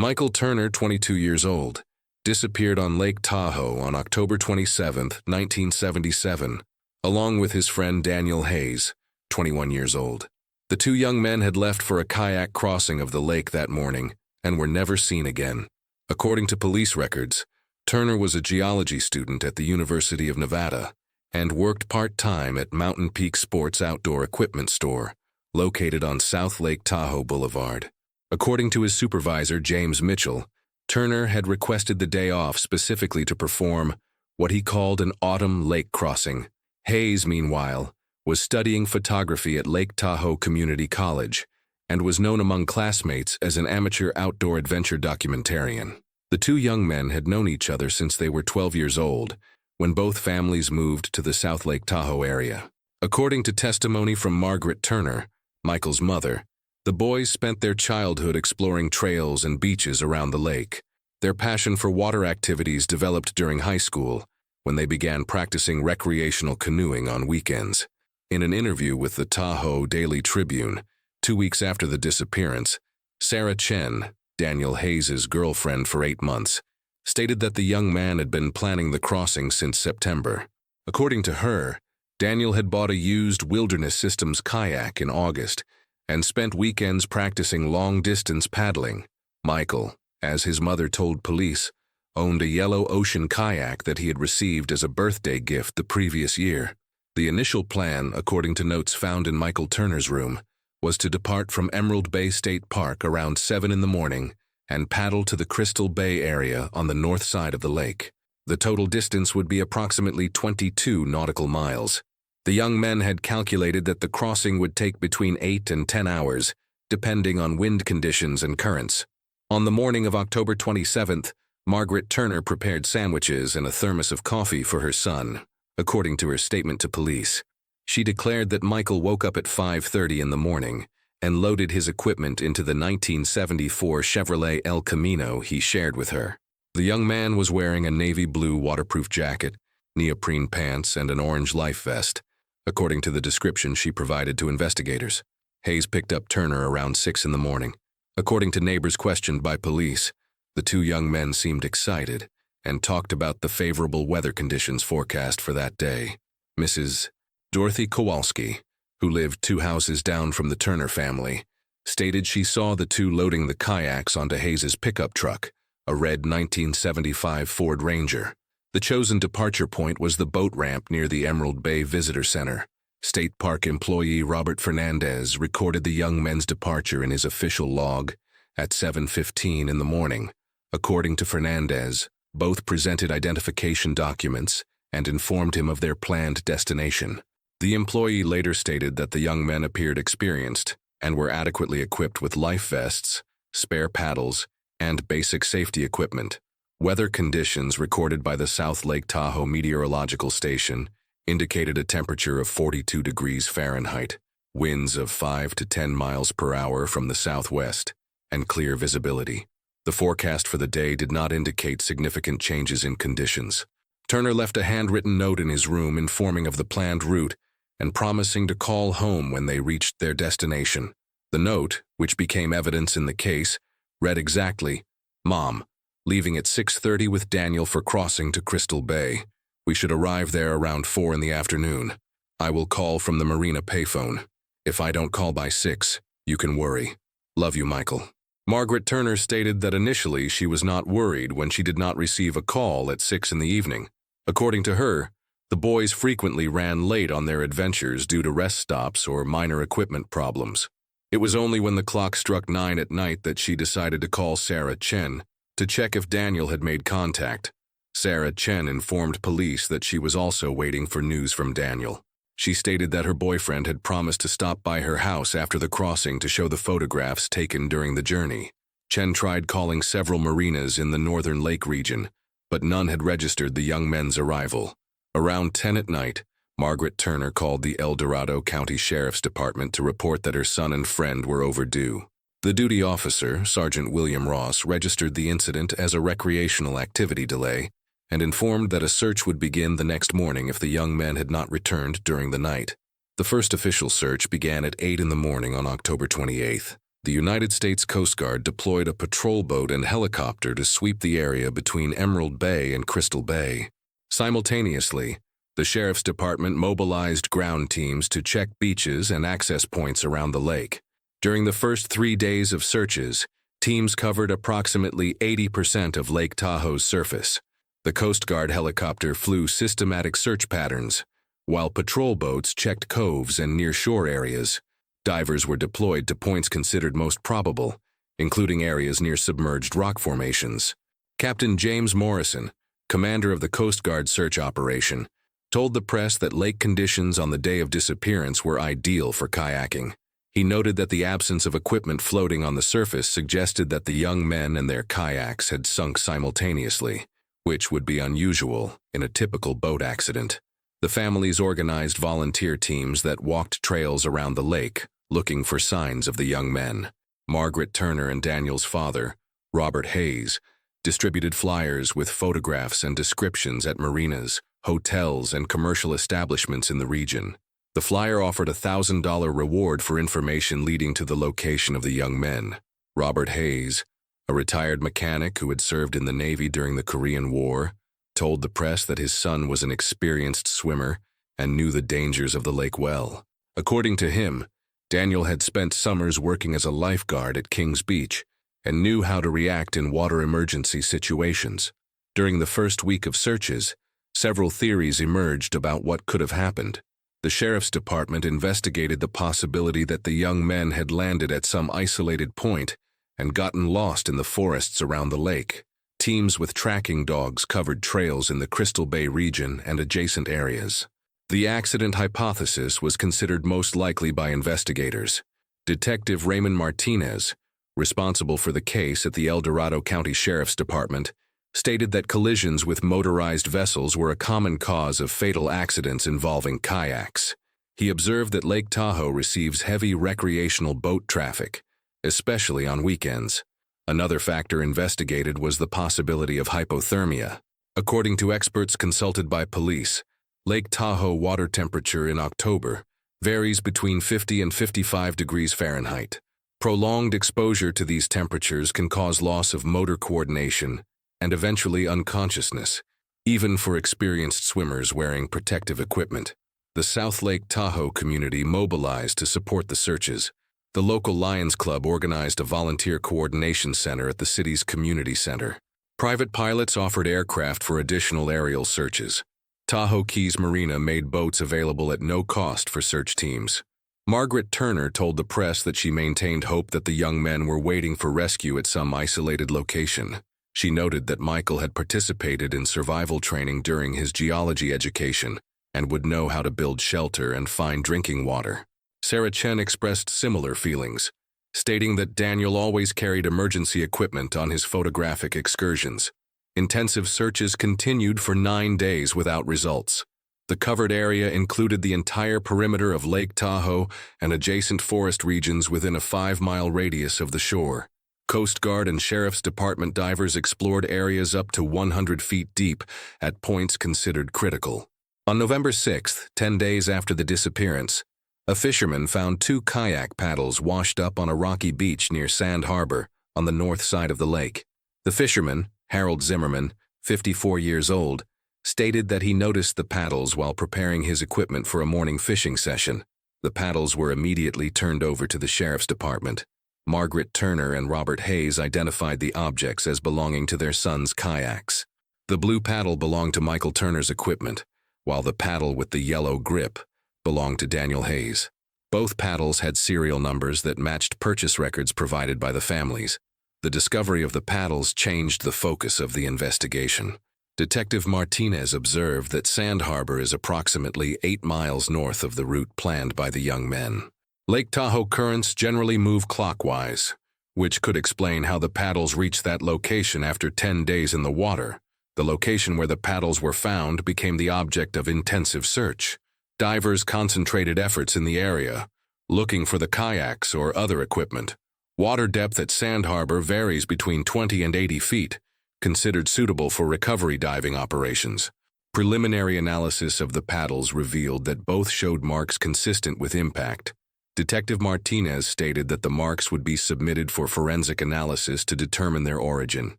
Michael Turner, 22 years old, disappeared on Lake Tahoe on October 27, 1977, along with his friend Daniel Hayes, 21 years old. The two young men had left for a kayak crossing of the lake that morning and were never seen again. According to police records, Turner was a geology student at the University of Nevada and worked part-time at Mountain Peak Sports Outdoor Equipment Store, located on South Lake Tahoe Boulevard. According to his supervisor, James Mitchell, Turner had requested the day off specifically to perform what he called an autumn lake crossing. Hayes, meanwhile, was studying photography at Lake Tahoe Community College and was known among classmates as an amateur outdoor adventure documentarian. The two young men had known each other since they were 12 years old, when both families moved to the South Lake Tahoe area. According to testimony from Margaret Turner, Michael's mother, the boys spent their childhood exploring trails and beaches around the lake. Their passion for water activities developed during high school, when they began practicing recreational canoeing on weekends. In an interview with the Tahoe Daily Tribune, 2 weeks after the disappearance, Sarah Chen, Daniel Hayes' girlfriend for 8 months, stated that the young man had been planning the crossing since September. According to her, Daniel had bought a used Wilderness Systems kayak in August and spent weekends practicing long-distance paddling. Michael, as his mother told police, owned a yellow ocean kayak that he had received as a birthday gift the previous year. The initial plan, according to notes found in Michael Turner's room, was to depart from Emerald Bay State Park around 7 in the morning and paddle to the Crystal Bay area on the north side of the lake. The total distance would be approximately 22 nautical miles. The young men had calculated that the crossing would take between 8 and 10 hours, depending on wind conditions and currents. On the morning of October 27th, Margaret Turner prepared sandwiches and a thermos of coffee for her son, according to her statement to police. She declared that Michael woke up at 5:30 in the morning and loaded his equipment into the 1974 Chevrolet El Camino he shared with her. The young man was wearing a navy blue waterproof jacket, neoprene pants, and an orange life vest, according to the description she provided to investigators. Hayes picked up Turner around 6 in the morning. According to neighbors questioned by police, the two young men seemed excited and talked about the favorable weather conditions forecast for that day. Mrs. Dorothy Kowalski, who lived 2 houses down from the Turner family, stated she saw the two loading the kayaks onto Hayes' pickup truck, a red 1975 Ford Ranger. The chosen departure point was the boat ramp near the Emerald Bay Visitor Center. State Park employee Robert Fernandez recorded the young men's departure in his official log at 7:15 in the morning. According to Fernandez, both presented identification documents and informed him of their planned destination. The employee later stated that the young men appeared experienced and were adequately equipped with life vests, spare paddles, and basic safety equipment. Weather conditions recorded by the South Lake Tahoe Meteorological Station indicated a temperature of 42 degrees Fahrenheit, winds of 5 to 10 miles per hour from the southwest, and clear visibility. The forecast for the day did not indicate significant changes in conditions. Turner left a handwritten note in his room informing of the planned route and promising to call home when they reached their destination. The note, which became evidence in the case, read exactly, "Mom, leaving at 6:30 with Daniel for crossing to Crystal Bay. We should arrive there around 4 in the afternoon. I will call from the marina payphone. If I don't call by 6, you can worry. Love you, Michael." Margaret Turner stated that initially she was not worried when she did not receive a call at 6 in the evening. According to her, the boys frequently ran late on their adventures due to rest stops or minor equipment problems. It was only when the clock struck 9 at night that she decided to call Sarah Chen to check if Daniel had made contact. Sarah Chen informed police that she was also waiting for news from Daniel. She stated that her boyfriend had promised to stop by her house after the crossing to show the photographs taken during the journey. Chen tried calling several marinas in the northern lake region, but none had registered the young men's arrival. Around 10 at night, Margaret Turner called the El Dorado County Sheriff's Department to report that her son and friend were overdue. The duty officer, Sergeant William Ross, registered the incident as a recreational activity delay and informed that a search would begin the next morning if the young men had not returned during the night. The first official search began at 8 in the morning on October 28th. The United States Coast Guard deployed a patrol boat and helicopter to sweep the area between Emerald Bay and Crystal Bay. Simultaneously, the Sheriff's Department mobilized ground teams to check beaches and access points around the lake. During the first 3 days of searches, teams covered approximately 80% of Lake Tahoe's surface. The Coast Guard helicopter flew systematic search patterns, while patrol boats checked coves and near-shore areas. Divers were deployed to points considered most probable, including areas near submerged rock formations. Captain James Morrison, commander of the Coast Guard search operation, told the press that lake conditions on the day of disappearance were ideal for kayaking. He noted that the absence of equipment floating on the surface suggested that the young men and their kayaks had sunk simultaneously, which would be unusual in a typical boat accident. The families organized volunteer teams that walked trails around the lake, looking for signs of the young men. Margaret Turner and Daniel's father, Robert Hayes, distributed flyers with photographs and descriptions at marinas, hotels, and commercial establishments in the region. The flyer offered a $1,000 reward for information leading to the location of the young men. Robert Hayes, a retired mechanic who had served in the Navy during the Korean War, told the press that his son was an experienced swimmer and knew the dangers of the lake well. According to him, Daniel had spent summers working as a lifeguard at Kings Beach and knew how to react in water emergency situations. During the first week of searches, several theories emerged about what could have happened. The Sheriff's Department investigated the possibility that the young men had landed at some isolated point and gotten lost in the forests around the lake. Teams with tracking dogs covered trails in the Crystal Bay region and adjacent areas. The accident hypothesis was considered most likely by investigators. Detective Raymond Martinez, responsible for the case at the El Dorado County Sheriff's Department, stated that collisions with motorized vessels were a common cause of fatal accidents involving kayaks. He observed that Lake Tahoe receives heavy recreational boat traffic, especially on weekends. Another factor investigated was the possibility of hypothermia. According to experts consulted by police, Lake Tahoe water temperature in October varies between 50 and 55 degrees Fahrenheit. Prolonged exposure to these temperatures can cause loss of motor coordination and eventually unconsciousness, even for experienced swimmers wearing protective equipment. The South Lake Tahoe community mobilized to support the searches. The local Lions Club organized a volunteer coordination center at the city's community center. Private pilots offered aircraft for additional aerial searches. Tahoe Keys Marina made boats available at no cost for search teams. Margaret Turner told the press that she maintained hope that the young men were waiting for rescue at some isolated location. She noted that Michael had participated in survival training during his geology education and would know how to build shelter and find drinking water. Sarah Chen expressed similar feelings, stating that Daniel always carried emergency equipment on his photographic excursions. Intensive searches continued for 9 days without results. The covered area included the entire perimeter of Lake Tahoe and adjacent forest regions within a 5-mile radius of the shore. Coast Guard and Sheriff's Department divers explored areas up to 100 feet deep at points considered critical. On November 6th, 10 days after the disappearance, a fisherman found 2 kayak paddles washed up on a rocky beach near Sand Harbor on the north side of the lake. The fisherman, Harold Zimmerman, 54 years old, stated that he noticed the paddles while preparing his equipment for a morning fishing session. The paddles were immediately turned over to the Sheriff's Department. Margaret Turner and Robert Hayes identified the objects as belonging to their sons' kayaks. The blue paddle belonged to Michael Turner's equipment, while the paddle with the yellow grip belonged to Daniel Hayes. Both paddles had serial numbers that matched purchase records provided by the families. The discovery of the paddles changed the focus of the investigation. Detective Martinez observed that Sand Harbor is approximately 8 miles north of the route planned by the young men. Lake Tahoe currents generally move clockwise, which could explain how the paddles reached that location after 10 days in the water. The location where the paddles were found became the object of intensive search. Divers concentrated efforts in the area, looking for the kayaks or other equipment. Water depth at Sand Harbor varies between 20 and 80 feet, considered suitable for recovery diving operations. Preliminary analysis of the paddles revealed that both showed marks consistent with impact. Detective Martinez stated that the marks would be submitted for forensic analysis to determine their origin.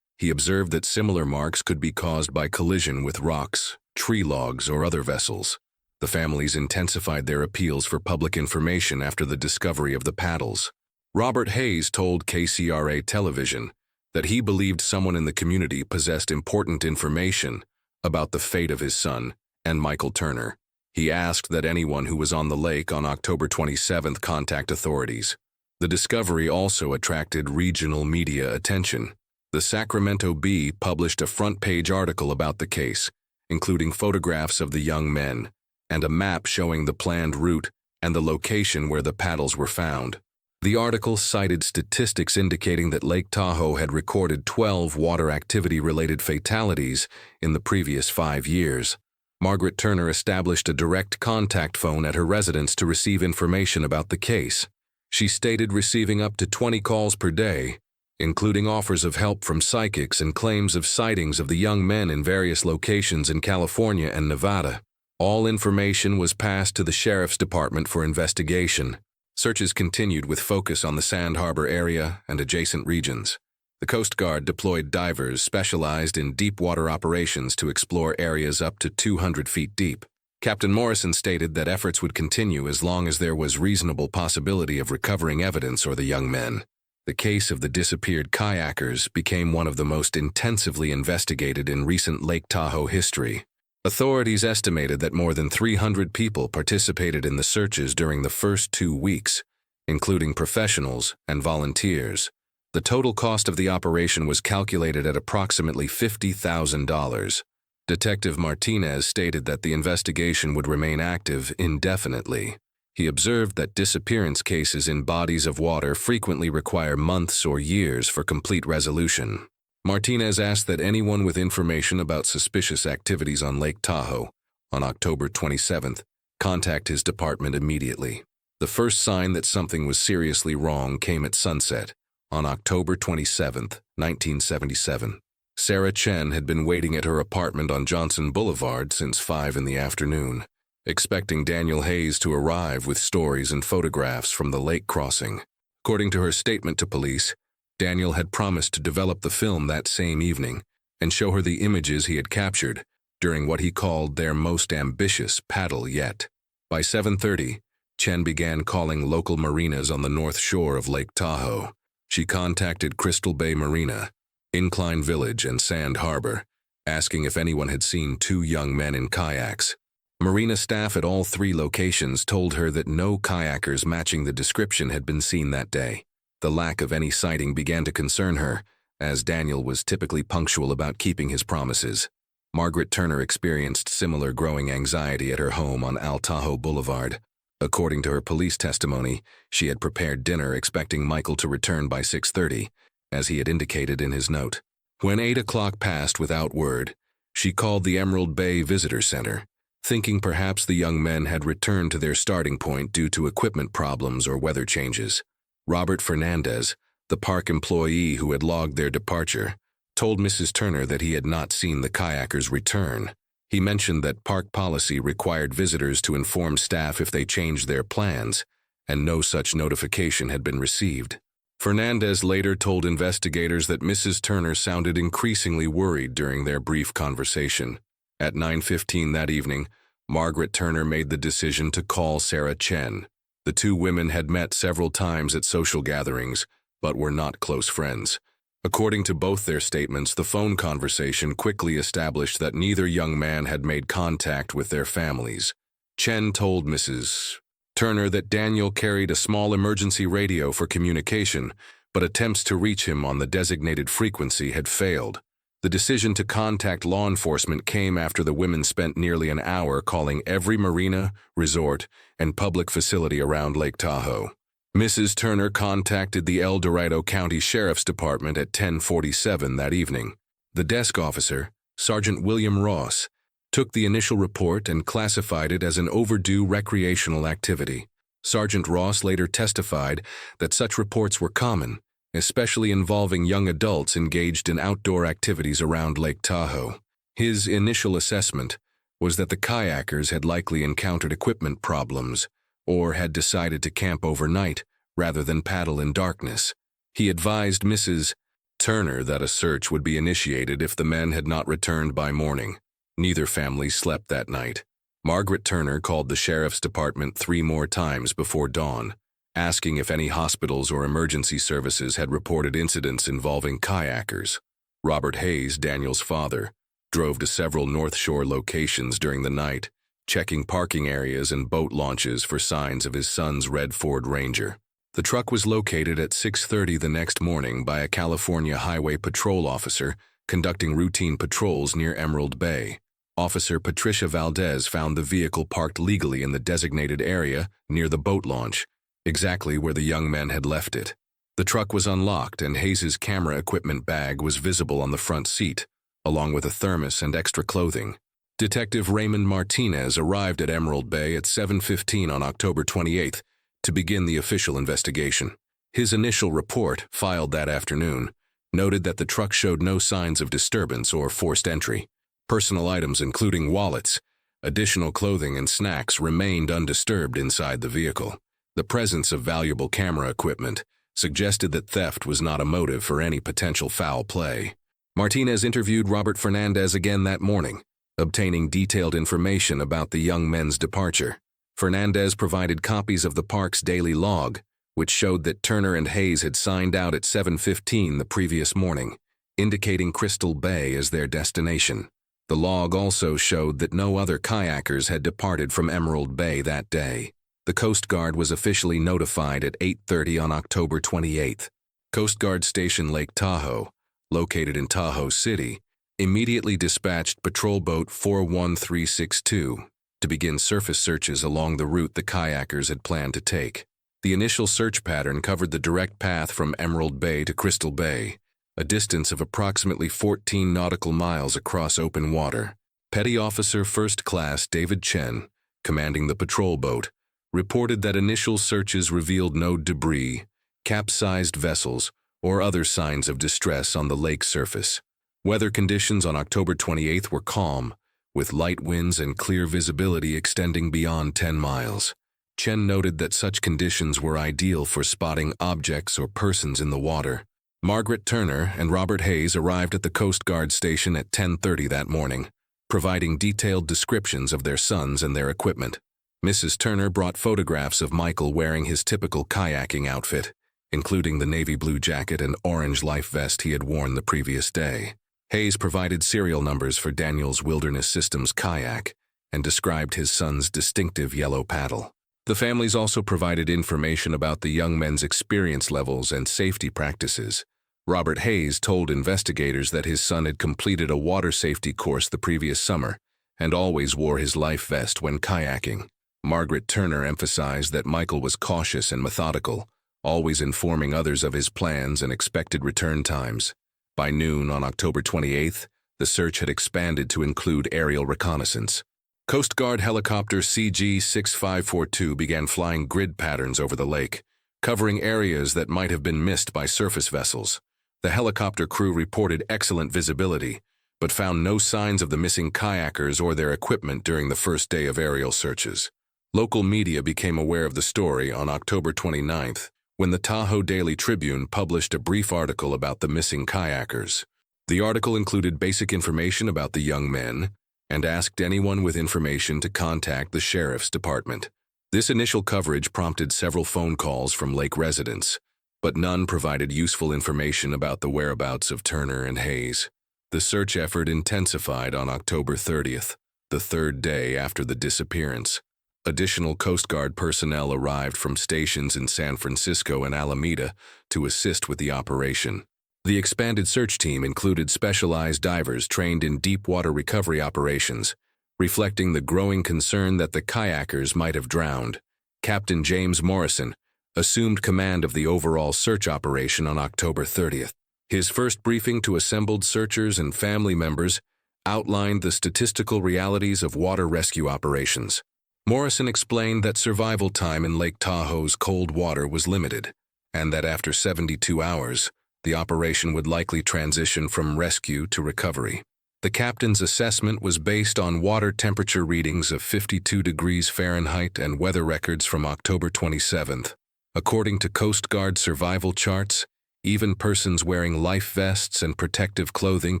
He observed that similar marks could be caused by collision with rocks, tree logs, or other vessels. The families intensified their appeals for public information after the discovery of the paddles. Robert Hayes told KCRA television that he believed someone in the community possessed important information about the fate of his son and Michael Turner. He asked that anyone who was on the lake on October 27th contact authorities. The discovery also attracted regional media attention. The Sacramento Bee published a front-page article about the case, including photographs of the young men and a map showing the planned route and the location where the paddles were found. The article cited statistics indicating that Lake Tahoe had recorded 12 water activity-related fatalities in the previous 5 years. Margaret Turner established a direct contact phone at her residence to receive information about the case. She stated receiving up to 20 calls per day, including offers of help from psychics and claims of sightings of the young men in various locations in California and Nevada. All information was passed to the Sheriff's Department for investigation. Searches continued with focus on the Sand Harbor area and adjacent regions. The Coast Guard deployed divers specialized in deep water operations to explore areas up to 200 feet deep. Captain Morrison stated that efforts would continue as long as there was reasonable possibility of recovering evidence or the young men. The case of the disappeared kayakers became one of the most intensively investigated in recent Lake Tahoe history. Authorities estimated that more than 300 people participated in the searches during the first 2 weeks, including professionals and volunteers. The total cost of the operation was calculated at approximately $50,000. Detective Martinez stated that the investigation would remain active indefinitely. He observed that disappearance cases in bodies of water frequently require months or years for complete resolution. Martinez asked that anyone with information about suspicious activities on Lake Tahoe on October 27th contact his department immediately. The first sign that something was seriously wrong came at sunset on October 27th, 1977. Sarah Chen had been waiting at her apartment on Johnson Boulevard since 5 in the afternoon, expecting Daniel Hayes to arrive with stories and photographs from the lake crossing. According to her statement to police, Daniel had promised to develop the film that same evening and show her the images he had captured during what he called their most ambitious paddle yet. By 7:30, Chen began calling local marinas on the north shore of Lake Tahoe. She contacted Crystal Bay Marina, Incline Village, and Sand Harbor, asking if anyone had seen 2 young men in kayaks. Marina staff at all 3 locations told her that no kayakers matching the description had been seen that day. The lack of any sighting began to concern her, as Daniel was typically punctual about keeping his promises. Margaret Turner experienced similar growing anxiety at her home on Al Tahoe Boulevard. According to her police testimony, she had prepared dinner expecting Michael to return by 6:30, as he had indicated in his note. When 8 o'clock passed without word, she called the Emerald Bay Visitor Center, thinking perhaps the young men had returned to their starting point due to equipment problems or weather changes. Robert Fernandez, the park employee who had logged their departure, told Mrs. Turner that he had not seen the kayakers return. He mentioned that park policy required visitors to inform staff if they changed their plans, and no such notification had been received. Fernandez later told investigators that Mrs. Turner sounded increasingly worried during their brief conversation. At 9:15 that evening, Margaret Turner made the decision to call Sarah Chen. The 2 women had met several times at social gatherings, but were not close friends. According to both their statements, the phone conversation quickly established that neither young man had made contact with their families. Chen told Mrs. Turner that Daniel carried a small emergency radio for communication, but attempts to reach him on the designated frequency had failed. The decision to contact law enforcement came after the women spent nearly an hour calling every marina, resort, and public facility around Lake Tahoe. Mrs. Turner contacted the El Dorado County Sheriff's Department at 10:47 that evening. The desk officer, Sergeant William Ross, took the initial report and classified it as an overdue recreational activity. Sergeant Ross later testified that such reports were common, especially involving young adults engaged in outdoor activities around Lake Tahoe. His initial assessment was that the kayakers had likely encountered equipment problems or had decided to camp overnight rather than paddle in darkness. He advised Mrs. Turner that a search would be initiated if the men had not returned by morning. Neither family slept that night. Margaret Turner called the sheriff's department 3 more times before dawn, asking if any hospitals or emergency services had reported incidents involving kayakers. Robert Hayes, Daniel's father, drove to several North Shore locations during the night, checking parking areas and boat launches for signs of his son's red Ford Ranger. The truck was located at 6:30 the next morning by a California Highway Patrol officer conducting routine patrols near Emerald Bay. Officer Patricia Valdez found the vehicle parked legally in the designated area near the boat launch, exactly where the young men had left it. The truck was unlocked and Hayes's camera equipment bag was visible on the front seat, along with a thermos and extra clothing. Detective Raymond Martinez arrived at Emerald Bay at 7:15 on October 28th to begin the official investigation. His initial report, filed that afternoon, noted that the truck showed no signs of disturbance or forced entry. Personal items including wallets, additional clothing and snacks remained undisturbed inside the vehicle. The presence of valuable camera equipment suggested that theft was not a motive for any potential foul play. Martinez interviewed Robert Fernandez again that morning, obtaining detailed information about the young men's departure. Fernandez provided copies of the park's daily log, which showed that Turner and Hayes had signed out at 7:15 the previous morning, indicating Crystal Bay as their destination. The log also showed that no other kayakers had departed from Emerald Bay that day. The Coast Guard was officially notified at 8:30 on October 28th. Coast Guard Station Lake Tahoe, located in Tahoe City, immediately dispatched Patrol Boat 41362 to begin surface searches along the route the kayakers had planned to take. The initial search pattern covered the direct path from Emerald Bay to Crystal Bay, a distance of approximately 14 nautical miles across open water. Petty Officer First Class David Chen, commanding the patrol boat, reported that initial searches revealed no debris, capsized vessels, or other signs of distress on the lake surface. Weather conditions on October 28th were calm, with light winds and clear visibility extending beyond 10 miles. Chen noted that such conditions were ideal for spotting objects or persons in the water. Margaret Turner and Robert Hayes arrived at the Coast Guard station at 10:30 that morning, providing detailed descriptions of their sons and their equipment. Mrs. Turner brought photographs of Michael wearing his typical kayaking outfit, including the navy blue jacket and orange life vest he had worn the previous day. Hayes provided serial numbers for Daniel's Wilderness Systems kayak and described his son's distinctive yellow paddle. The families also provided information about the young men's experience levels and safety practices. Robert Hayes told investigators that his son had completed a water safety course the previous summer and always wore his life vest when kayaking. Margaret Turner emphasized that Michael was cautious and methodical, always informing others of his plans and expected return times. By noon on October 28th, the search had expanded to include aerial reconnaissance. Coast Guard helicopter CG-6542 began flying grid patterns over the lake, covering areas that might have been missed by surface vessels. The helicopter crew reported excellent visibility, but found no signs of the missing kayakers or their equipment during the first day of aerial searches. Local media became aware of the story on October 29th, when the Tahoe Daily Tribune published a brief article about the missing kayakers. The article included basic information about the young men and asked anyone with information to contact the sheriff's department. This initial coverage prompted several phone calls from lake residents, but none provided useful information about the whereabouts of Turner and Hayes. The search effort intensified on October 30th, the third day after the disappearance. Additional Coast Guard personnel arrived from stations in San Francisco and Alameda to assist with the operation. The expanded search team included specialized divers trained in deep water recovery operations, reflecting the growing concern that the kayakers might have drowned. Captain James Morrison assumed command of the overall search operation on October 30th. His first briefing to assembled searchers and family members outlined the statistical realities of water rescue operations. Morrison explained that survival time in Lake Tahoe's cold water was limited, and that after 72 hours, the operation would likely transition from rescue to recovery. The captain's assessment was based on water temperature readings of 52 degrees Fahrenheit and weather records from October 27th. According to Coast Guard survival charts, even persons wearing life vests and protective clothing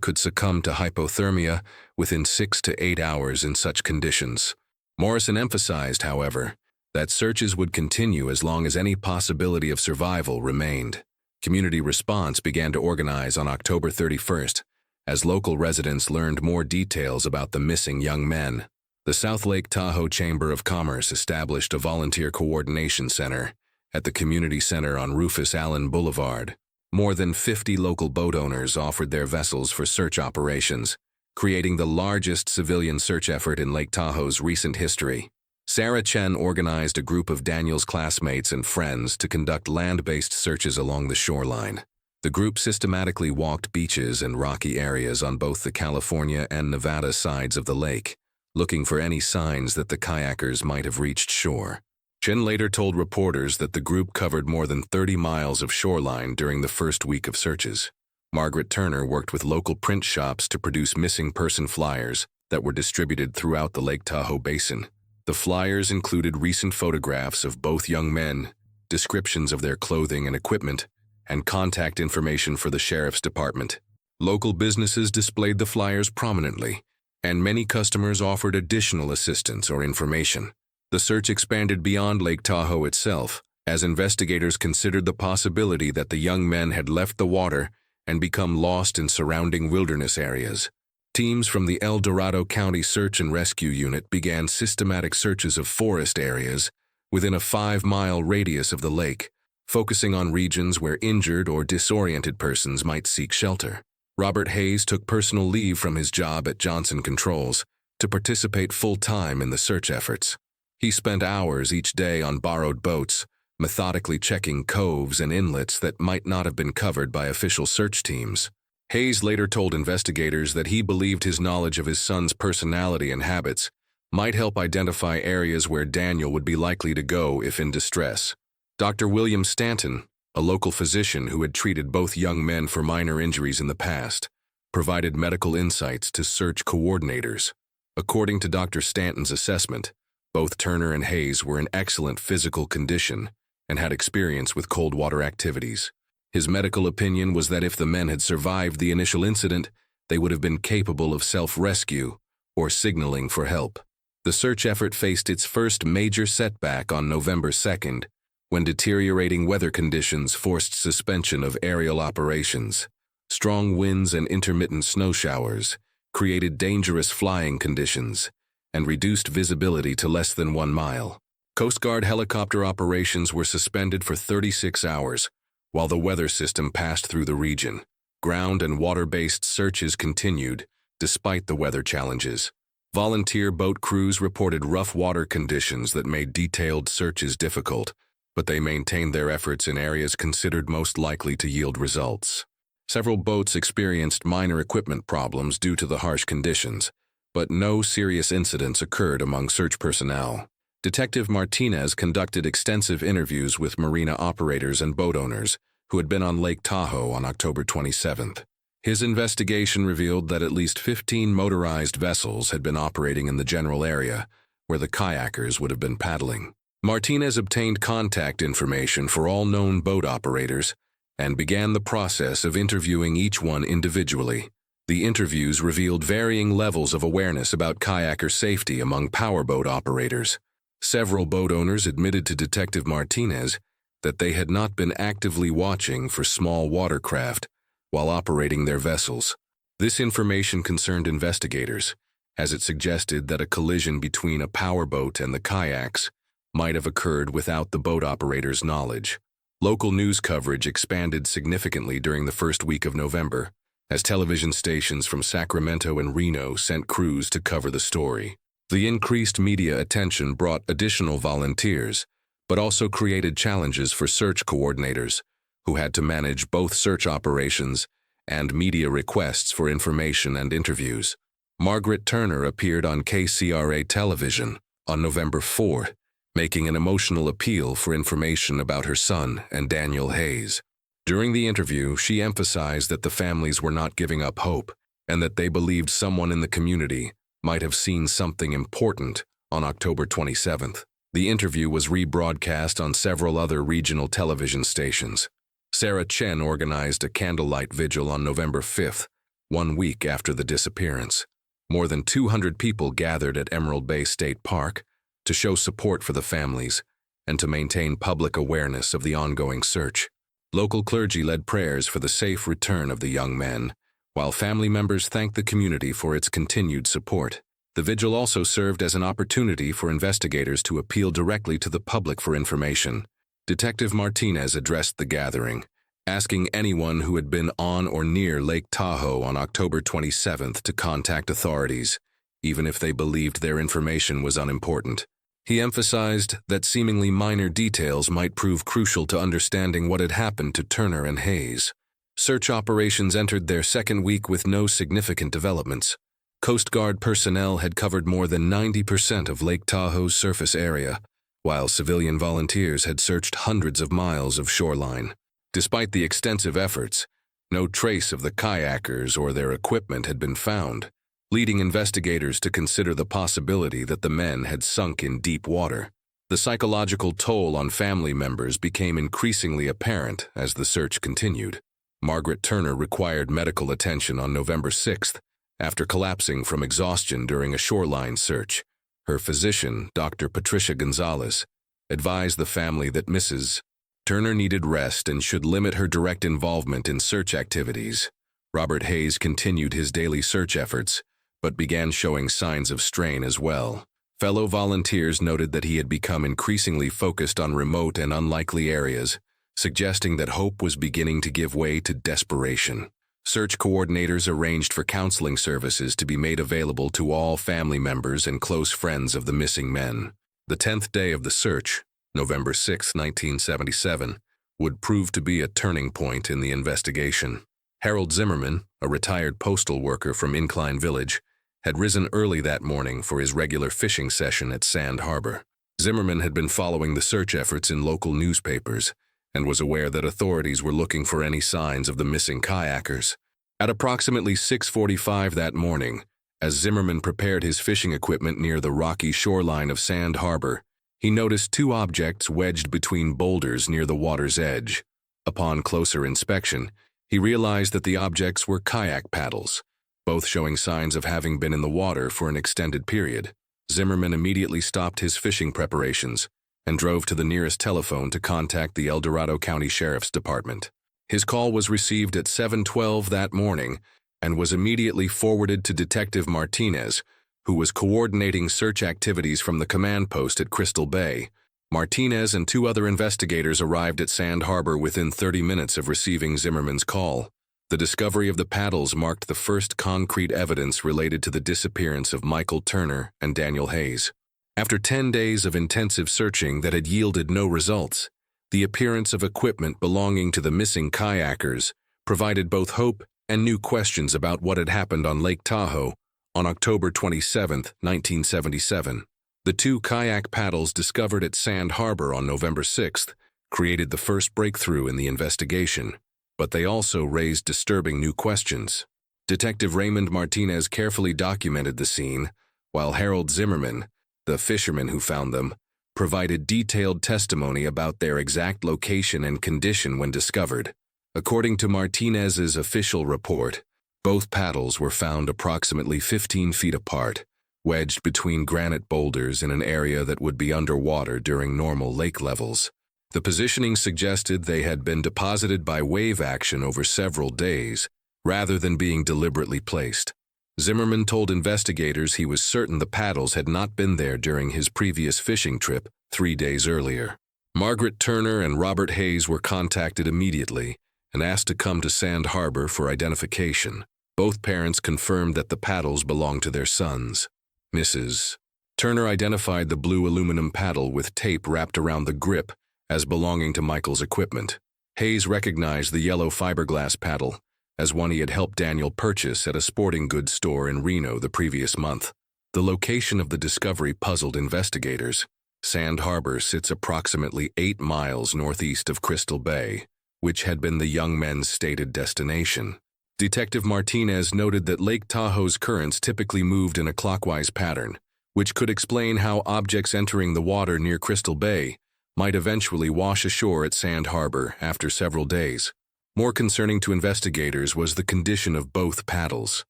could succumb to hypothermia within 6 to 8 hours in such conditions. Morrison emphasized, however, that searches would continue as long as any possibility of survival remained. Community response began to organize on October 31st, as local residents learned more details about the missing young men. The South Lake Tahoe Chamber of Commerce established a volunteer coordination center at the community center on Rufus Allen Boulevard. More than 50 local boat owners offered their vessels for search operations, creating the largest civilian search effort in Lake Tahoe's recent history. Sarah Chen organized a group of Daniel's classmates and friends to conduct land-based searches along the shoreline. The group systematically walked beaches and rocky areas on both the California and Nevada sides of the lake, looking for any signs that the kayakers might have reached shore. Chen later told reporters that the group covered more than 30 miles of shoreline during the first week of searches. Margaret Turner worked with local print shops to produce missing person flyers that were distributed throughout the Lake Tahoe basin. The flyers included recent photographs of both young men, descriptions of their clothing and equipment, and contact information for the sheriff's department. Local businesses displayed the flyers prominently, and many customers offered additional assistance or information. The search expanded beyond Lake Tahoe itself, as investigators considered the possibility that the young men had left the water and become lost in surrounding wilderness areas. Teams from the El Dorado County Search and Rescue Unit began systematic searches of forest areas within a 5-mile radius of the lake, focusing on regions where injured or disoriented persons might seek shelter. Robert Hayes took personal leave from his job at Johnson Controls to participate full-time in the search efforts. He spent hours each day on borrowed boats, methodically checking coves and inlets that might not have been covered by official search teams. Hayes later told investigators that he believed his knowledge of his son's personality and habits might help identify areas where Daniel would be likely to go if in distress. Dr. William Stanton, a local physician who had treated both young men for minor injuries in the past, provided medical insights to search coordinators. According to Dr. Stanton's assessment, both Turner and Hayes were in excellent physical condition and had experience with cold water activities. His medical opinion was that if the men had survived the initial incident, they would have been capable of self-rescue or signaling for help. The search effort faced its first major setback on November 2nd, when deteriorating weather conditions forced suspension of aerial operations. Strong winds and intermittent snow showers created dangerous flying conditions and reduced visibility to less than 1 mile. Coast Guard helicopter operations were suspended for 36 hours, while the weather system passed through the region. Ground and water-based searches continued, despite the weather challenges. Volunteer boat crews reported rough water conditions that made detailed searches difficult, but they maintained their efforts in areas considered most likely to yield results. Several boats experienced minor equipment problems due to the harsh conditions, but no serious incidents occurred among search personnel. Detective Martinez conducted extensive interviews with marina operators and boat owners who had been on Lake Tahoe on October 27th. His investigation revealed that at least 15 motorized vessels had been operating in the general area where the kayakers would have been paddling. Martinez obtained contact information for all known boat operators and began the process of interviewing each one individually. The interviews revealed varying levels of awareness about kayaker safety among powerboat operators. Several boat owners admitted to Detective Martinez that they had not been actively watching for small watercraft while operating their vessels. This information concerned investigators, as it suggested that a collision between a powerboat and the kayaks might have occurred without the boat operator's knowledge. Local news coverage expanded significantly during the first week of November, as television stations from Sacramento and Reno sent crews to cover the story. The increased media attention brought additional volunteers, but also created challenges for search coordinators, who had to manage both search operations and media requests for information and interviews. Margaret Turner appeared on KCRA television on November 4th, making an emotional appeal for information about her son and Daniel Hayes. During the interview, she emphasized that the families were not giving up hope and that they believed someone in the community might have seen something important on October 27th. The interview was rebroadcast on several other regional television stations. Sarah Chen organized a candlelight vigil on November 5th, 1 week after the disappearance. More than 200 people gathered at Emerald Bay State Park to show support for the families and to maintain public awareness of the ongoing search. Local clergy led prayers for the safe return of the young men, while family members thanked the community for its continued support. The vigil also served as an opportunity for investigators to appeal directly to the public for information. Detective Martinez addressed the gathering, asking anyone who had been on or near Lake Tahoe on October 27th to contact authorities, even if they believed their information was unimportant. He emphasized that seemingly minor details might prove crucial to understanding what had happened to Turner and Hayes. Search operations entered their second week with no significant developments. Coast Guard personnel had covered more than 90% of Lake Tahoe's surface area, while civilian volunteers had searched hundreds of miles of shoreline. Despite the extensive efforts, no trace of the kayakers or their equipment had been found, leading investigators to consider the possibility that the men had sunk in deep water. The psychological toll on family members became increasingly apparent as the search continued. Margaret Turner required medical attention on November 6th after collapsing from exhaustion during a shoreline search. Her physician, Dr. Patricia Gonzalez, advised the family that Mrs. Turner needed rest and should limit her direct involvement in search activities. Robert Hayes continued his daily search efforts, but began showing signs of strain as well. Fellow volunteers noted that he had become increasingly focused on remote and unlikely areas, suggesting that hope was beginning to give way to desperation. Search coordinators arranged for counseling services to be made available to all family members and close friends of the missing men. The 10th day of the search, November 6, 1977, would prove to be a turning point in the investigation. Harold Zimmerman, a retired postal worker from Incline Village, had risen early that morning for his regular fishing session at Sand Harbor. Zimmerman had been following the search efforts in local newspapers and was aware that authorities were looking for any signs of the missing kayakers. At approximately 6:45 that morning, as Zimmerman prepared his fishing equipment near the rocky shoreline of Sand Harbor, he noticed two objects wedged between boulders near the water's edge. Upon closer inspection, he realized that the objects were kayak paddles, both showing signs of having been in the water for an extended period. Zimmerman immediately stopped his fishing preparations and drove to the nearest telephone to contact the El Dorado County Sheriff's Department. His call was received at 7:12 that morning and was immediately forwarded to Detective Martinez, who was coordinating search activities from the command post at Crystal Bay. Martinez and two other investigators arrived at Sand Harbor within 30 minutes of receiving Zimmerman's call. The discovery of the paddles marked the first concrete evidence related to the disappearance of Michael Turner and Daniel Hayes. After 10 days of intensive searching that had yielded no results, the appearance of equipment belonging to the missing kayakers provided both hope and new questions about what had happened on Lake Tahoe on October 27, 1977. The two kayak paddles discovered at Sand Harbor on November 6th created the first breakthrough in the investigation, but they also raised disturbing new questions. Detective Raymond Martinez carefully documented the scene, while Harold Zimmerman, the fisherman who found them, provided detailed testimony about their exact location and condition when discovered. According to Martinez's official report, both paddles were found approximately 15 feet apart, wedged between granite boulders in an area that would be underwater during normal lake levels. The positioning suggested they had been deposited by wave action over several days, rather than being deliberately placed. Zimmerman told investigators he was certain the paddles had not been there during his previous fishing trip 3 days earlier. Margaret Turner and Robert Hayes were contacted immediately and asked to come to Sand Harbor for identification. Both parents confirmed that the paddles belonged to their sons. Mrs. Turner identified the blue aluminum paddle with tape wrapped around the grip as belonging to Michael's equipment. Hayes recognized the yellow fiberglass paddle as one he had helped Daniel purchase at a sporting goods store in Reno the previous month. The location of the discovery puzzled investigators. Sand Harbor sits approximately 8 miles northeast of Crystal Bay, which had been the young men's stated destination. Detective Martinez noted that Lake Tahoe's currents typically moved in a clockwise pattern, which could explain how objects entering the water near Crystal Bay might eventually wash ashore at Sand Harbor after several days. More concerning to investigators was the condition of both paddles.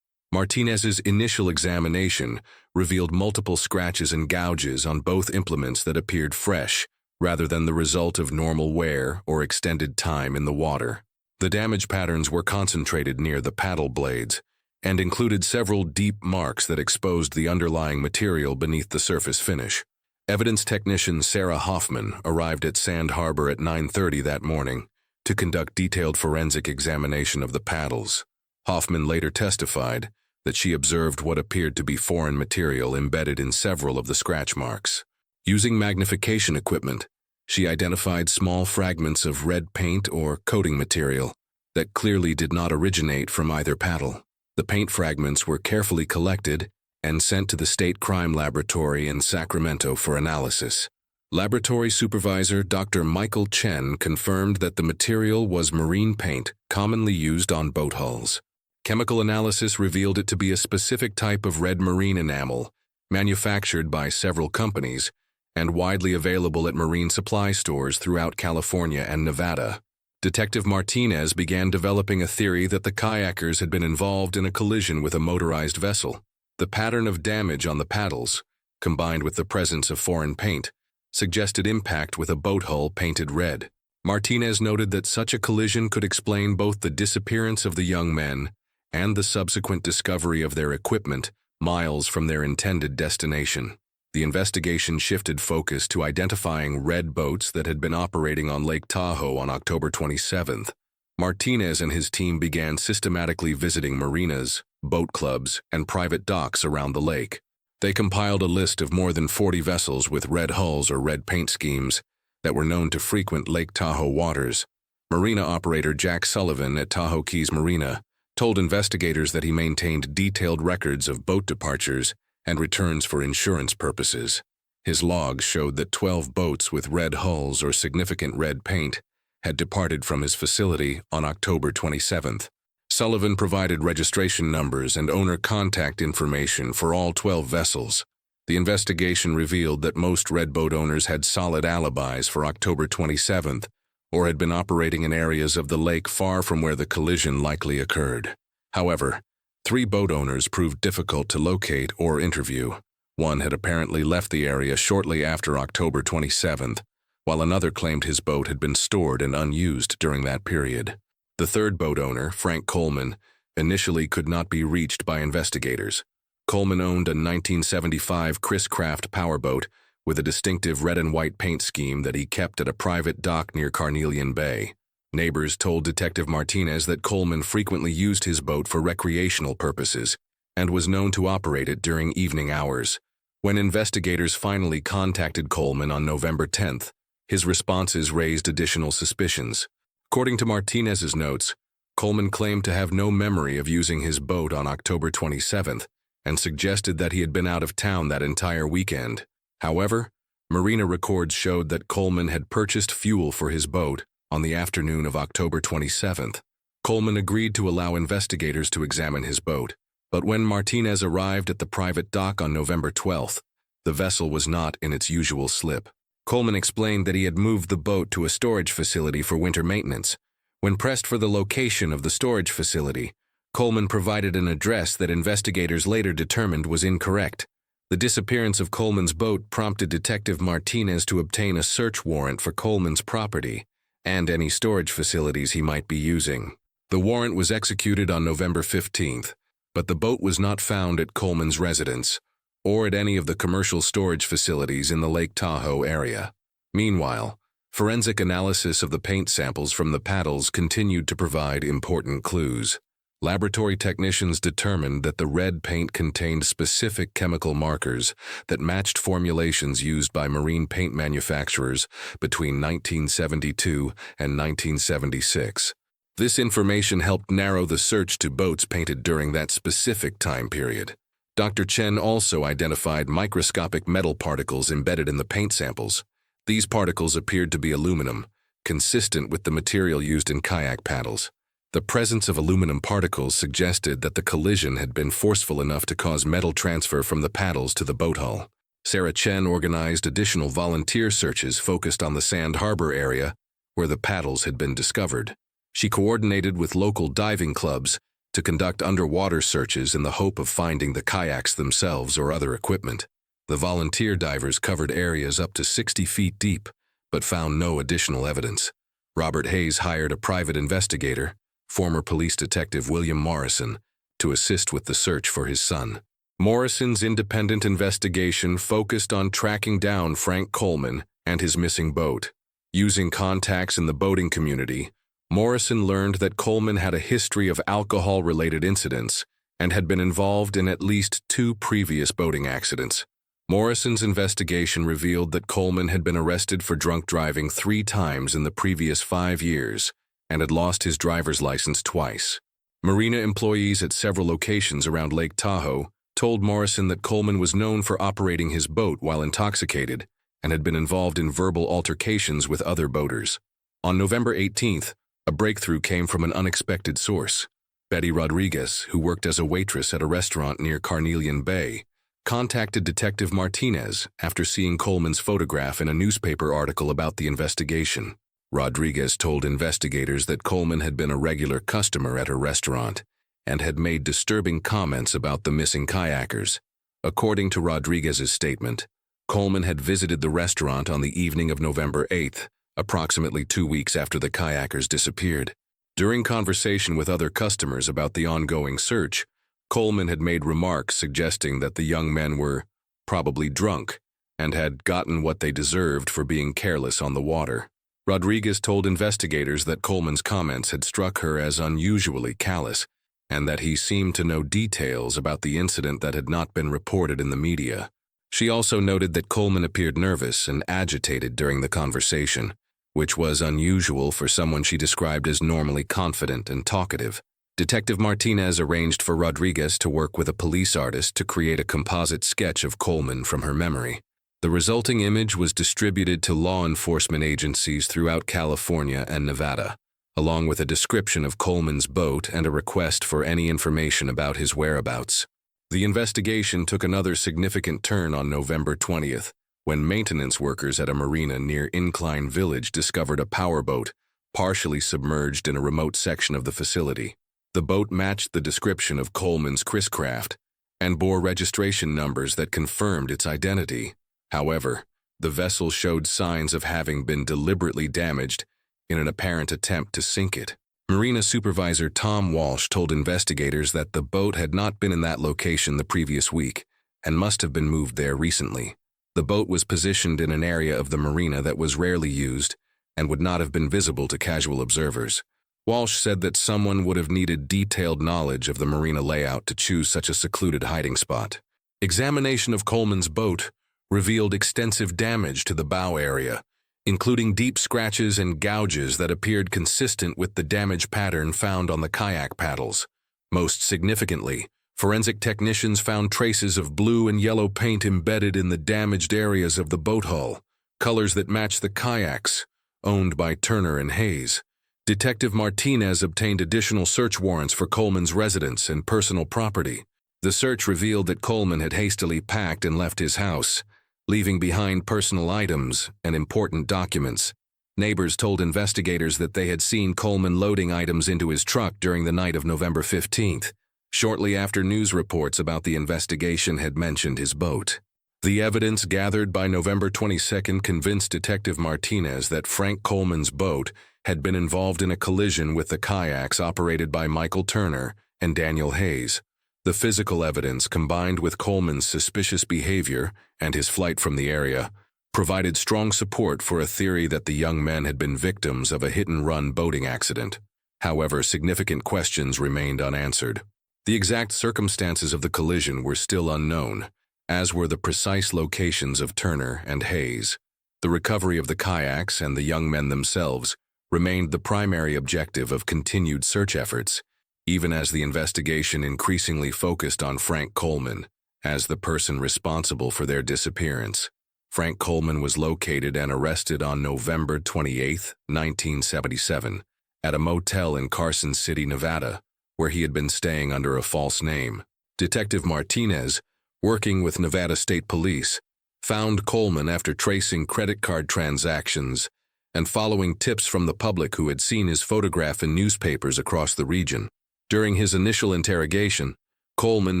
Martinez's initial examination revealed multiple scratches and gouges on both implements that appeared fresh, rather than the result of normal wear or extended time in the water. The damage patterns were concentrated near the paddle blades and included several deep marks that exposed the underlying material beneath the surface finish. Evidence technician Sarah Hoffman arrived at Sand Harbor at 9:30 that morning to conduct detailed forensic examination of the paddles. Hoffman later testified that she observed what appeared to be foreign material embedded in several of the scratch marks. Using magnification equipment, she identified small fragments of red paint or coating material that clearly did not originate from either paddle. The paint fragments were carefully collected and sent to the State Crime Laboratory in Sacramento for analysis. Laboratory supervisor Dr. Michael Chen confirmed that the material was marine paint commonly used on boat hulls. Chemical analysis revealed it to be a specific type of red marine enamel, manufactured by several companies and widely available at marine supply stores throughout California and Nevada. Detective Martinez began developing a theory that the kayakers had been involved in a collision with a motorized vessel. The pattern of damage on the paddles, combined with the presence of foreign paint, suggested impact with a boat hull painted red. Martinez noted that such a collision could explain both the disappearance of the young men and the subsequent discovery of their equipment miles from their intended destination. The investigation shifted focus to identifying red boats that had been operating on Lake Tahoe on October 27th. Martinez and his team began systematically visiting marinas, boat clubs, and private docks around the lake. They compiled a list of more than 40 vessels with red hulls or red paint schemes that were known to frequent Lake Tahoe waters. Marina operator Jack Sullivan at Tahoe Keys Marina told investigators that he maintained detailed records of boat departures and returns for insurance purposes. His logs showed that 12 boats with red hulls or significant red paint had departed from his facility on October 27th. Sullivan provided registration numbers and owner contact information for all 12 vessels. The investigation revealed that most red boat owners had solid alibis for October 27th or had been operating in areas of the lake far from where the collision likely occurred. However, 3 boat owners proved difficult to locate or interview. One had apparently left the area shortly after October 27th, while another claimed his boat had been stored and unused during that period. The third boat owner, Frank Coleman, initially could not be reached by investigators. Coleman owned a 1975 Chris Craft powerboat with a distinctive red and white paint scheme that he kept at a private dock near Carnelian Bay. Neighbors told Detective Martinez that Coleman frequently used his boat for recreational purposes and was known to operate it during evening hours. When investigators finally contacted Coleman on November 10th, his responses raised additional suspicions. According to Martinez's notes, Coleman claimed to have no memory of using his boat on October 27th and suggested that he had been out of town that entire weekend. However, marina records showed that Coleman had purchased fuel for his boat on the afternoon of October 27th. Coleman agreed to allow investigators to examine his boat, but when Martinez arrived at the private dock on November 12th, the vessel was not in its usual slip. Coleman explained that he had moved the boat to a storage facility for winter maintenance. When pressed for the location of the storage facility, Coleman provided an address that investigators later determined was incorrect. The disappearance of Coleman's boat prompted Detective Martinez to obtain a search warrant for Coleman's property and any storage facilities he might be using. The warrant was executed on November 15th, but the boat was not found at Coleman's residence or at any of the commercial storage facilities in the Lake Tahoe area. Meanwhile, forensic analysis of the paint samples from the paddles continued to provide important clues. Laboratory technicians determined that the red paint contained specific chemical markers that matched formulations used by marine paint manufacturers between 1972 and 1976. This information helped narrow the search to boats painted during that specific time period. Dr. Chen also identified microscopic metal particles embedded in the paint samples. These particles appeared to be aluminum, consistent with the material used in kayak paddles. The presence of aluminum particles suggested that the collision had been forceful enough to cause metal transfer from the paddles to the boat hull. Sarah Chen organized additional volunteer searches focused on the Sand Harbor area where the paddles had been discovered. She coordinated with local diving clubs to conduct underwater searches in the hope of finding the kayaks themselves or other equipment. The volunteer divers covered areas up to 60 feet deep, but found no additional evidence. Robert Hayes hired a private investigator, former police detective William Morrison, to assist with the search for his son. Morrison's independent investigation focused on tracking down Frank Coleman and his missing boat. Using contacts in the boating community, Morrison learned that Coleman had a history of alcohol-related incidents and had been involved in at least 2 previous boating accidents. Morrison's investigation revealed that Coleman had been arrested for drunk driving 3 times in the previous 5 years and had lost his driver's license twice. Marina employees at several locations around Lake Tahoe told Morrison that Coleman was known for operating his boat while intoxicated and had been involved in verbal altercations with other boaters. On November 18th, a breakthrough came from an unexpected source. Betty Rodriguez, who worked as a waitress at a restaurant near Carnelian Bay, contacted Detective Martinez after seeing Coleman's photograph in a newspaper article about the investigation. Rodriguez told investigators that Coleman had been a regular customer at her restaurant and had made disturbing comments about the missing kayakers. According to Rodriguez's statement, Coleman had visited the restaurant on the evening of November 8th, approximately 2 weeks after the kayakers disappeared. During conversation with other customers about the ongoing search, Coleman had made remarks suggesting that the young men were probably drunk and had gotten what they deserved for being careless on the water. Rodriguez told investigators that Coleman's comments had struck her as unusually callous and that he seemed to know details about the incident that had not been reported in the media. She also noted that Coleman appeared nervous and agitated during the conversation, which was unusual for someone she described as normally confident and talkative. Detective Martinez arranged for Rodriguez to work with a police artist to create a composite sketch of Coleman from her memory. The resulting image was distributed to law enforcement agencies throughout California and Nevada, along with a description of Coleman's boat and a request for any information about his whereabouts. The investigation took another significant turn on November 20th, when maintenance workers at a marina near Incline Village discovered a powerboat partially submerged in a remote section of the facility. The boat matched the description of Coleman's Chris Craft and bore registration numbers that confirmed its identity. However, the vessel showed signs of having been deliberately damaged in an apparent attempt to sink it. Marina Supervisor Tom Walsh told investigators that the boat had not been in that location the previous week and must have been moved there recently. The boat was positioned in an area of the marina that was rarely used and would not have been visible to casual observers. Walsh said that someone would have needed detailed knowledge of the marina layout to choose such a secluded hiding spot. Examination of Coleman's boat revealed extensive damage to the bow area, including deep scratches and gouges that appeared consistent with the damage pattern found on the kayak paddles. Most significantly, forensic technicians found traces of blue and yellow paint embedded in the damaged areas of the boat hull, colors that match the kayaks, owned by Turner and Hayes. Detective Martinez obtained additional search warrants for Coleman's residence and personal property. The search revealed that Coleman had hastily packed and left his house, leaving behind personal items and important documents. Neighbors told investigators that they had seen Coleman loading items into his truck during the night of November 15th, shortly after news reports about the investigation had mentioned his boat. The evidence gathered by November 22nd convinced Detective Martinez that Frank Coleman's boat had been involved in a collision with the kayaks operated by Michael Turner and Daniel Hayes. The physical evidence, combined with Coleman's suspicious behavior and his flight from the area, provided strong support for a theory that the young men had been victims of a hit-and-run boating accident. However, significant questions remained unanswered. The exact circumstances of the collision were still unknown, as were the precise locations of Turner and Hayes. The recovery of the kayaks and the young men themselves remained the primary objective of continued search efforts, even as the investigation increasingly focused on Frank Coleman as the person responsible for their disappearance. Frank Coleman was located and arrested on November 28, 1977, at a motel in Carson City, Nevada, where he had been staying under a false name. Detective Martinez, working with Nevada State Police, found Coleman after tracing credit card transactions and following tips from the public who had seen his photograph in newspapers across the region. During his initial interrogation, Coleman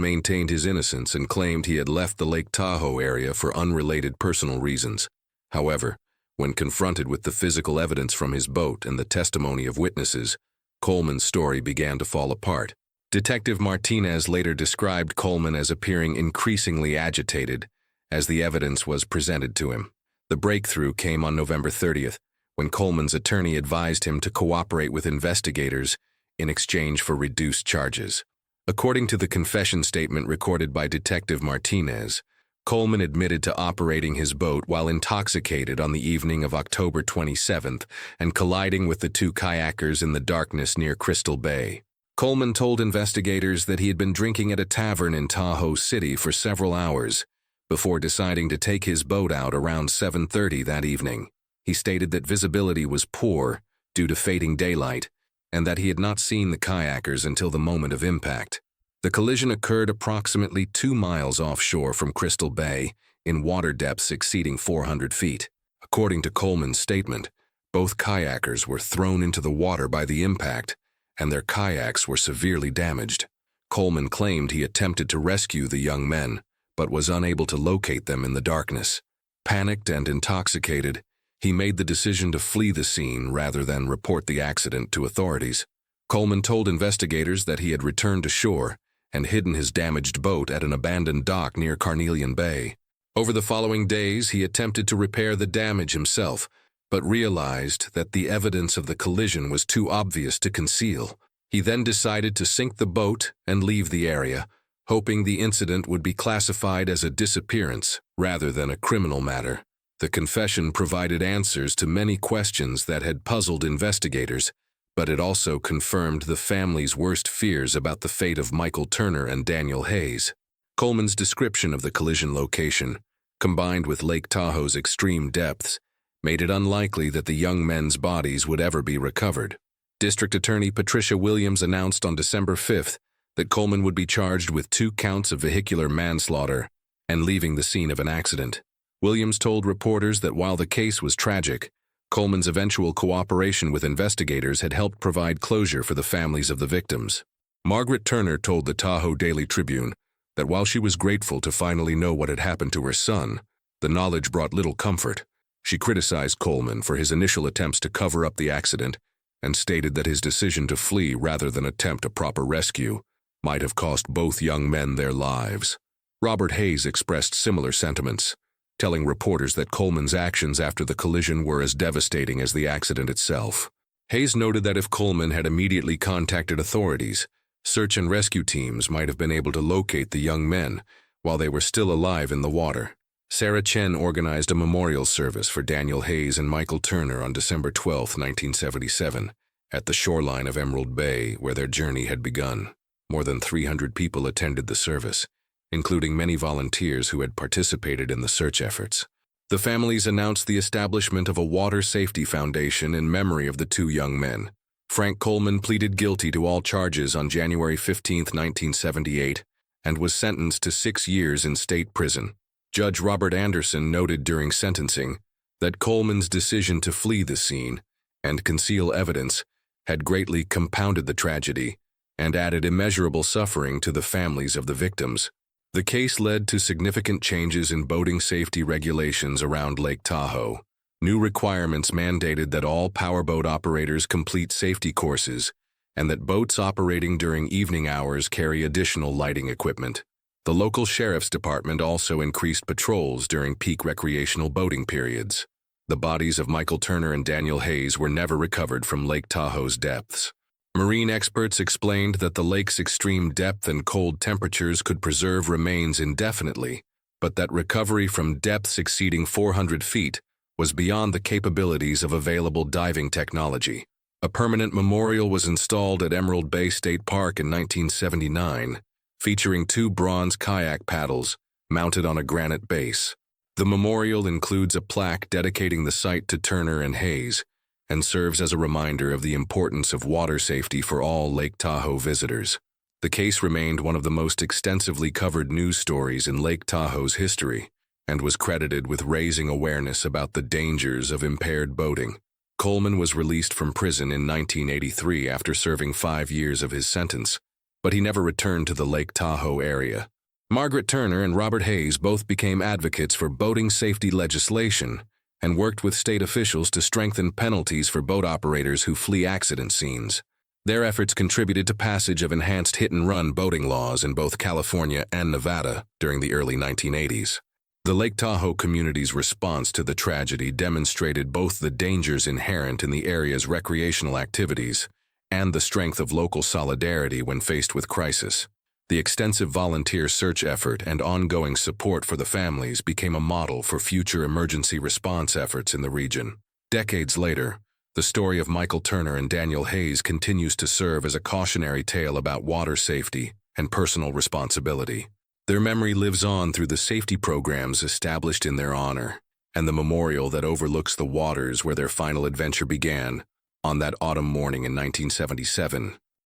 maintained his innocence and claimed he had left the Lake Tahoe area for unrelated personal reasons. However, when confronted with the physical evidence from his boat and the testimony of witnesses, Coleman's story began to fall apart. Detective Martinez later described Coleman as appearing increasingly agitated as the evidence was presented to him. The breakthrough came on November 30th, when Coleman's attorney advised him to cooperate with investigators in exchange for reduced charges. According to the confession statement recorded by Detective Martinez, Coleman admitted to operating his boat while intoxicated on the evening of October 27th and colliding with the two kayakers in the darkness near Crystal Bay. Coleman told investigators that he had been drinking at a tavern in Tahoe City for several hours before deciding to take his boat out around 7:30 that evening. He stated that visibility was poor due to fading daylight and that he had not seen the kayakers until the moment of impact. The collision occurred approximately 2 miles offshore from Crystal Bay in water depths exceeding 400 feet. According to Coleman's statement, both kayakers were thrown into the water by the impact and their kayaks were severely damaged. Coleman claimed he attempted to rescue the young men, but was unable to locate them in the darkness. Panicked and intoxicated, he made the decision to flee the scene rather than report the accident to authorities. Coleman told investigators that he had returned to shore and hidden his damaged boat at an abandoned dock near Carnelian Bay. Over the following days, he attempted to repair the damage himself, but realized that the evidence of the collision was too obvious to conceal. He then decided to sink the boat and leave the area, hoping the incident would be classified as a disappearance rather than a criminal matter. The confession provided answers to many questions that had puzzled investigators, but it also confirmed the family's worst fears about the fate of Michael Turner and Daniel Hayes. Coleman's description of the collision location, combined with Lake Tahoe's extreme depths, made it unlikely that the young men's bodies would ever be recovered. District Attorney Patricia Williams announced on December 5th that Coleman would be charged with 2 counts of vehicular manslaughter and leaving the scene of an accident. Williams told reporters that while the case was tragic, Coleman's eventual cooperation with investigators had helped provide closure for the families of the victims. Margaret Turner told the Tahoe Daily Tribune that while she was grateful to finally know what had happened to her son, the knowledge brought little comfort. She criticized Coleman for his initial attempts to cover up the accident and stated that his decision to flee rather than attempt a proper rescue might have cost both young men their lives. Robert Hayes expressed similar sentiments, telling reporters that Coleman's actions after the collision were as devastating as the accident itself. Hayes noted that if Coleman had immediately contacted authorities, search and rescue teams might have been able to locate the young men while they were still alive in the water. Sarah Chen organized a memorial service for Daniel Hayes and Michael Turner on December 12, 1977, at the shoreline of Emerald Bay, where their journey had begun. More than 300 people attended the service, including many volunteers who had participated in the search efforts. The families announced the establishment of a water safety foundation in memory of the 2 young men. Frank Coleman pleaded guilty to all charges on January 15, 1978, and was sentenced to 6 years in state prison. Judge Robert Anderson noted during sentencing that Coleman's decision to flee the scene and conceal evidence had greatly compounded the tragedy and added immeasurable suffering to the families of the victims. The case led to significant changes in boating safety regulations around Lake Tahoe. New requirements mandated that all powerboat operators complete safety courses and that boats operating during evening hours carry additional lighting equipment. The local sheriff's department also increased patrols during peak recreational boating periods. The bodies of Michael Turner and Daniel Hayes were never recovered from Lake Tahoe's depths. Marine experts explained that the lake's extreme depth and cold temperatures could preserve remains indefinitely, but that recovery from depths exceeding 400 feet was beyond the capabilities of available diving technology. A permanent memorial was installed at Emerald Bay State Park in 1979, featuring 2 bronze kayak paddles mounted on a granite base. The memorial includes a plaque dedicating the site to Turner and Hayes, and serves as a reminder of the importance of water safety for all Lake Tahoe visitors. The case remained one of the most extensively covered news stories in Lake Tahoe's history, and was credited with raising awareness about the dangers of impaired boating. Coleman was released from prison in 1983 after serving 5 years of his sentence, but he never returned to the Lake Tahoe area. Margaret Turner and Robert Hayes both became advocates for boating safety legislation and worked with state officials to strengthen penalties for boat operators who flee accident scenes. Their efforts contributed to passage of enhanced hit-and-run boating laws in both California and Nevada during the early 1980s. The Lake Tahoe community's response to the tragedy demonstrated both the dangers inherent in the area's recreational activities and the strength of local solidarity when faced with crisis. The extensive volunteer search effort and ongoing support for the families became a model for future emergency response efforts in the region. Decades later, the story of Michael Turner and Daniel Hayes continues to serve as a cautionary tale about water safety and personal responsibility. Their memory lives on through the safety programs established in their honor and the memorial that overlooks the waters where their final adventure began on that autumn morning in 1977.